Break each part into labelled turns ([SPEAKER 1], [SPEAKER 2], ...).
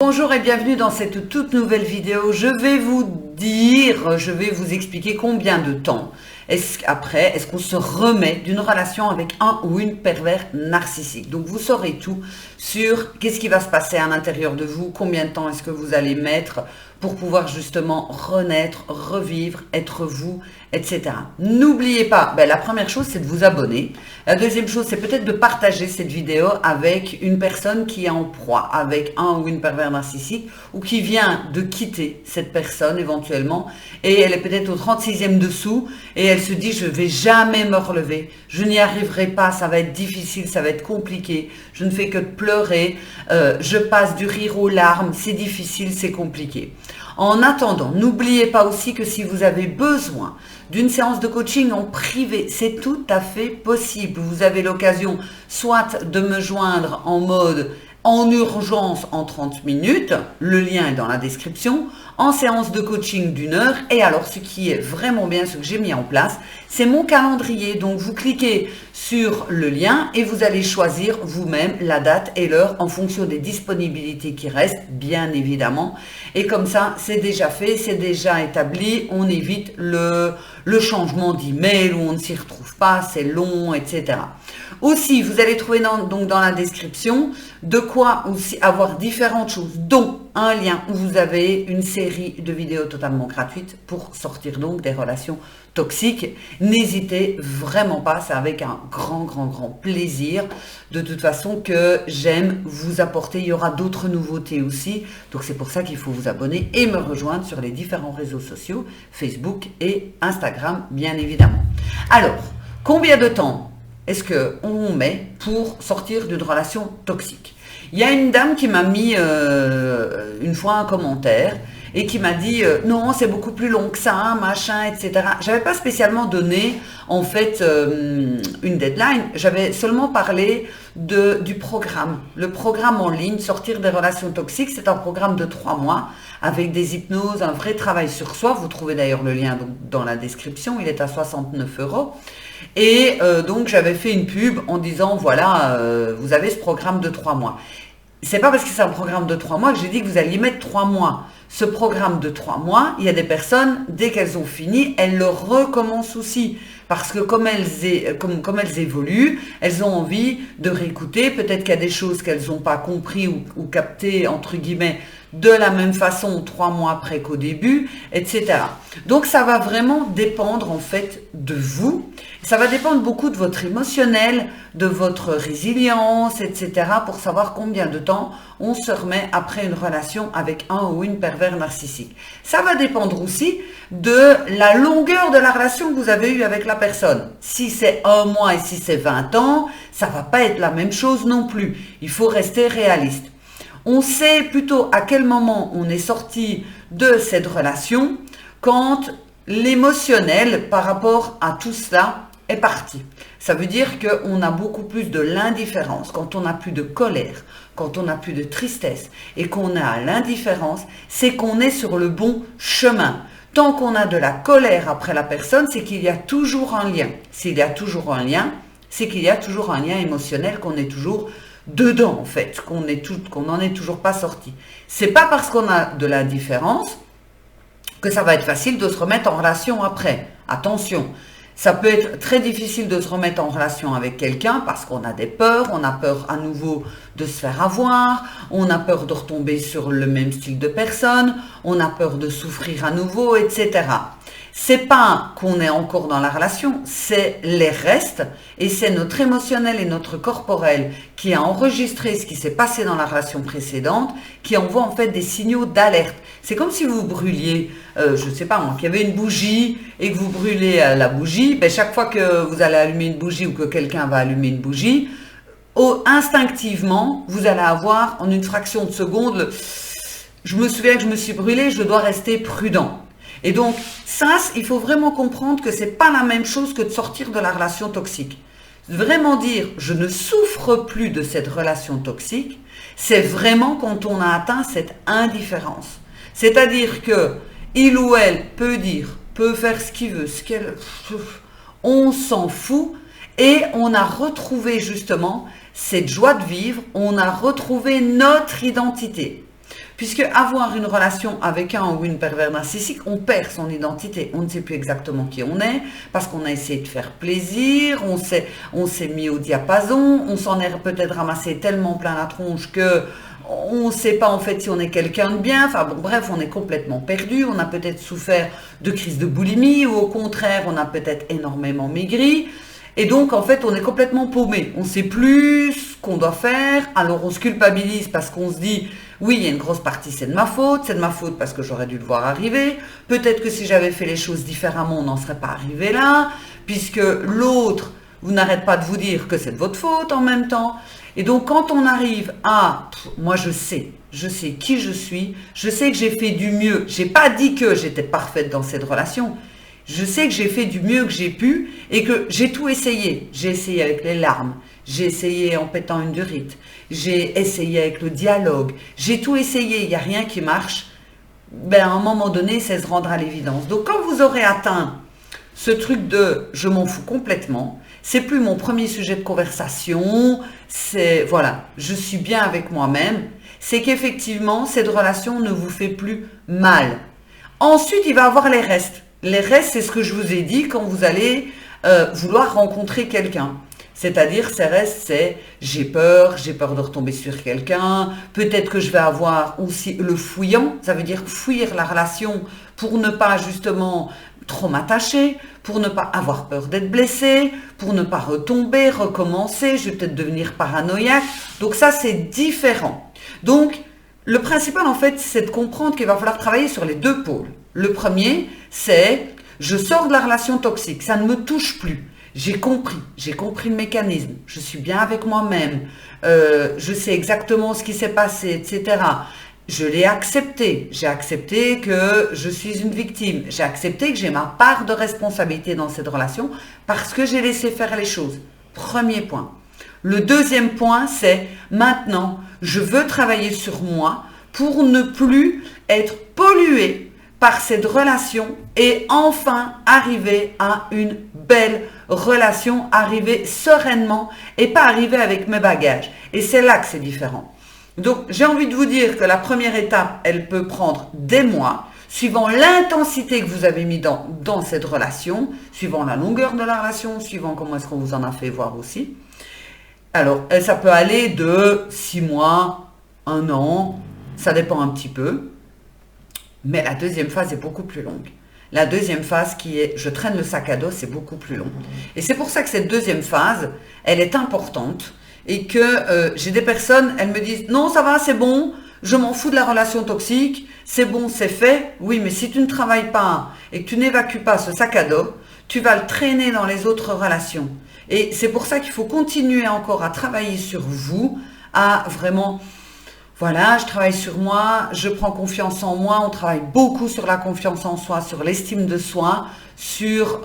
[SPEAKER 1] Bonjour et bienvenue dans cette toute nouvelle vidéo. Je vais vous expliquer combien de temps est-ce qu'on se remet d'une relation avec un ou une pervers narcissique. Donc vous saurez tout sur qu'est-ce qui va se passer à l'intérieur de vous, combien de temps est-ce que vous allez mettre pour pouvoir justement renaître, revivre, être vous, etc. N'oubliez pas, la première chose c'est de vous abonner. La deuxième chose c'est peut-être de partager cette vidéo avec une personne qui est en proie avec un ou une pervers narcissique ou qui vient de quitter cette personne éventuellement et elle est peut-être au 36e dessous et elle se dit je ne vais jamais me relever, je n'y arriverai pas, ça va être difficile, ça va être compliqué, je ne fais que de pleurer, je passe du rire aux larmes, c'est difficile, c'est compliqué. En attendant, n'oubliez pas aussi que si vous avez besoin d'une séance de coaching en privé, c'est tout à fait possible. Vous avez l'occasion soit de me joindre en mode en urgence en 30 minutes, le lien est dans la description, en séance de coaching d'1 heure. Et alors ce qui est vraiment bien, ce que j'ai mis en place, c'est mon calendrier. Donc vous cliquez sur le lien et vous allez choisir vous-même la date et l'heure en fonction des disponibilités qui restent, bien évidemment. Et comme ça, c'est déjà fait, c'est déjà établi, on évite le changement d'email où on ne s'y retrouve pas, c'est long, etc. Aussi, vous allez trouver dans la description de quoi aussi avoir différentes choses, dont un lien où vous avez une série de vidéos totalement gratuites pour sortir donc des relations toxiques. N'hésitez vraiment pas, c'est avec un grand plaisir de toute façon que j'aime vous apporter. Il y aura d'autres nouveautés aussi, donc c'est pour ça qu'il faut vous abonner et me rejoindre sur les différents réseaux sociaux, Facebook et Instagram bien évidemment. Alors, combien de temps est-ce qu'on met pour sortir d'une relation toxique? Il y a une dame qui m'a mis une fois un commentaire et qui m'a dit non, c'est beaucoup plus long que ça, machin, etc. J'avais pas spécialement donné en fait une deadline, j'avais seulement parlé du programme. Le programme en ligne, Sortir des relations toxiques, c'est un programme de 3 mois avec des hypnoses, un vrai travail sur soi. Vous trouvez d'ailleurs le lien dans la description, il est à 69 €. Et donc j'avais fait une pub en disant voilà, vous avez ce programme de 3 mois. C'est pas parce que c'est un programme de 3 mois que j'ai dit que vous alliez mettre 3 mois. Ce programme de 3 mois, il y a des personnes, dès qu'elles ont fini, elles le recommencent aussi. Parce que comme elles évoluent, elles ont envie de réécouter. Peut-être qu'il y a des choses qu'elles n'ont pas compris ou captées, entre guillemets, de la même façon 3 mois après qu'au début, etc. Donc ça va vraiment dépendre en fait de vous. Ça va dépendre beaucoup de votre émotionnel, de votre résilience, etc. pour savoir combien de temps on se remet après une relation avec un ou une pervers narcissique. Ça va dépendre aussi de la longueur de la relation que vous avez eue avec la personne. Si c'est 1 mois et si c'est 20 ans, ça va pas être la même chose non plus. Il faut rester réaliste. On sait plutôt à quel moment on est sorti de cette relation quand l'émotionnel par rapport à tout cela est parti. Ça veut dire qu'on a beaucoup plus de l'indifférence, quand on n'a plus de colère, quand on n'a plus de tristesse et qu'on a l'indifférence, c'est qu'on est sur le bon chemin. Tant qu'on a de la colère après la personne, c'est qu'il y a toujours un lien. S'il y a toujours un lien, c'est qu'il y a toujours un lien émotionnel, qu'on est toujours dedans en fait, qu'on n'en est toujours pas sorti. C'est pas parce qu'on a de l'indifférence que ça va être facile de se remettre en relation après. Attention, ça peut être très difficile de se remettre en relation avec quelqu'un parce qu'on a des peurs, on a peur à nouveau de se faire avoir, on a peur de retomber sur le même style de personne, on a peur de souffrir à nouveau, etc. C'est pas qu'on est encore dans la relation, c'est les restes et c'est notre émotionnel et notre corporel qui a enregistré ce qui s'est passé dans la relation précédente, qui envoie en fait des signaux d'alerte. C'est comme si vous brûliez, je sais pas moi, qu'il y avait une bougie et que vous brûlez la bougie, chaque fois que vous allez allumer une bougie ou que quelqu'un va allumer une bougie, instinctivement, vous allez avoir en une fraction de seconde, je me souviens que je me suis brûlée, je dois rester prudent. Et donc, ça, il faut vraiment comprendre que c'est pas la même chose que de sortir de la relation toxique. Vraiment dire, je ne souffre plus de cette relation toxique, c'est vraiment quand on a atteint cette indifférence. C'est-à-dire que il ou elle peut faire ce qu'il veut, on s'en fout et on a retrouvé justement cette joie de vivre, on a retrouvé notre identité. Puisque avoir une relation avec un ou une pervers narcissique, on perd son identité. On ne sait plus exactement qui on est, parce qu'on a essayé de faire plaisir, on s'est mis au diapason, on s'en est peut-être ramassé tellement plein la tronche que on ne sait pas en fait si on est quelqu'un de bien. Enfin bon, bref, on est complètement perdu. On a peut-être souffert de crise de boulimie, ou au contraire, on a peut-être énormément maigri. Et donc, en fait, on est complètement paumé. On ne sait plus ce qu'on doit faire. Alors, on se culpabilise parce qu'on se dit, oui, il y a une grosse partie, c'est de ma faute. C'est de ma faute parce que j'aurais dû le voir arriver. Peut-être que si j'avais fait les choses différemment, on n'en serait pas arrivé là. Puisque l'autre, vous n'arrêtez pas de vous dire que c'est de votre faute en même temps. Et donc, quand on arrive à, moi je sais qui je suis. Je sais que j'ai fait du mieux. Je n'ai pas dit que j'étais parfaite dans cette relation. Je sais que j'ai fait du mieux que j'ai pu et que j'ai tout essayé. J'ai essayé avec les larmes, j'ai essayé en pétant une durite, j'ai essayé avec le dialogue, j'ai tout essayé, il n'y a rien qui marche. Ben, à un moment donné, c'est se rendre à l'évidence. Donc quand vous aurez atteint ce truc de « je m'en fous complètement », c'est plus mon premier sujet de conversation, c'est voilà, je suis bien avec moi-même, c'est qu'effectivement, cette relation ne vous fait plus mal. Ensuite, il va y avoir les restes. Les restes, c'est ce que je vous ai dit quand vous allez vouloir rencontrer quelqu'un. C'est-à-dire, ces restes, c'est j'ai peur de retomber sur quelqu'un, peut-être que je vais avoir aussi le fouillant, ça veut dire fuir la relation pour ne pas justement trop m'attacher, pour ne pas avoir peur d'être blessé, pour ne pas retomber, recommencer, je vais peut-être devenir paranoïaque. Donc ça, c'est différent. Donc, le principal, en fait, c'est de comprendre qu'il va falloir travailler sur les deux pôles. Le premier, c'est je sors de la relation toxique, ça ne me touche plus. J'ai compris le mécanisme, je suis bien avec moi-même, je sais exactement ce qui s'est passé, etc. Je l'ai accepté, j'ai accepté que je suis une victime, j'ai accepté que j'ai ma part de responsabilité dans cette relation parce que j'ai laissé faire les choses. Premier point. Le deuxième point, c'est maintenant, je veux travailler sur moi pour ne plus être pollué par cette relation et enfin arriver à une belle relation, arriver sereinement et pas arriver avec mes bagages. Et c'est là que c'est différent. Donc, j'ai envie de vous dire que la première étape, elle peut prendre des mois, suivant l'intensité que vous avez mis dans cette relation, suivant la longueur de la relation, suivant comment est-ce qu'on vous en a fait voir aussi. Alors, ça peut aller de 6 mois, 1 an, ça dépend un petit peu. Mais la deuxième phase est beaucoup plus longue. La deuxième phase qui est « je traîne le sac à dos », c'est beaucoup plus long. Et c'est pour ça que cette deuxième phase, elle est importante et que j'ai des personnes, elles me disent « non, ça va, c'est bon, je m'en fous de la relation toxique, c'est bon, c'est fait ». Oui, mais si tu ne travailles pas et que tu n'évacues pas ce sac à dos, tu vas le traîner dans les autres relations. Et c'est pour ça qu'il faut continuer encore à travailler sur vous, à vraiment... Voilà, je travaille sur moi, je prends confiance en moi, on travaille beaucoup sur la confiance en soi, sur l'estime de soi, sur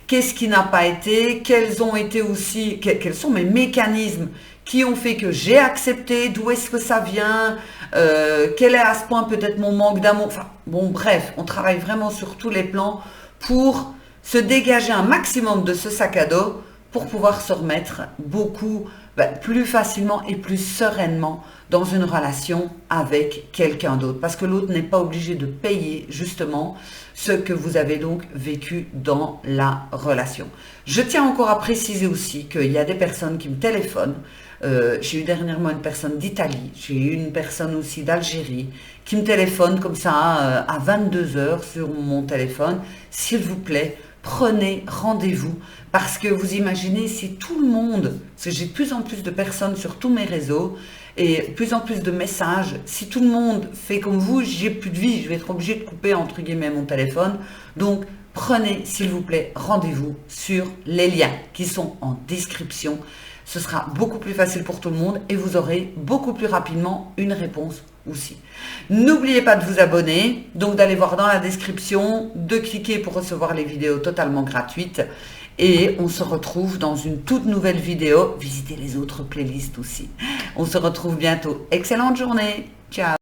[SPEAKER 1] qu'est-ce qui n'a pas été, quels ont été aussi, quels sont mes mécanismes qui ont fait que j'ai accepté, d'où est-ce que ça vient, quel est à ce point peut-être mon manque d'amour, enfin bon bref, on travaille vraiment sur tous les plans pour se dégager un maximum de ce sac à dos pour pouvoir se remettre beaucoup plus facilement et plus sereinement dans une relation avec quelqu'un d'autre. Parce que l'autre n'est pas obligé de payer justement ce que vous avez donc vécu dans la relation. Je tiens encore à préciser aussi qu'il y a des personnes qui me téléphonent. J'ai eu dernièrement une personne d'Italie, j'ai eu une personne aussi d'Algérie qui me téléphone comme ça à 22h sur mon téléphone. S'il vous plaît, prenez rendez-vous parce que vous imaginez si tout le monde, parce que j'ai de plus en plus de personnes sur tous mes réseaux et de plus en plus de messages, si tout le monde fait comme vous, j'ai plus de vie, je vais être obligée de couper entre guillemets mon téléphone. Donc prenez s'il vous plaît rendez-vous sur les liens qui sont en description. Ce sera beaucoup plus facile pour tout le monde et vous aurez beaucoup plus rapidement une réponse aussi. N'oubliez pas de vous abonner, donc d'aller voir dans la description, de cliquer pour recevoir les vidéos totalement gratuites et on se retrouve dans une toute nouvelle vidéo. Visitez les autres playlists aussi. On se retrouve bientôt. Excellente journée. Ciao.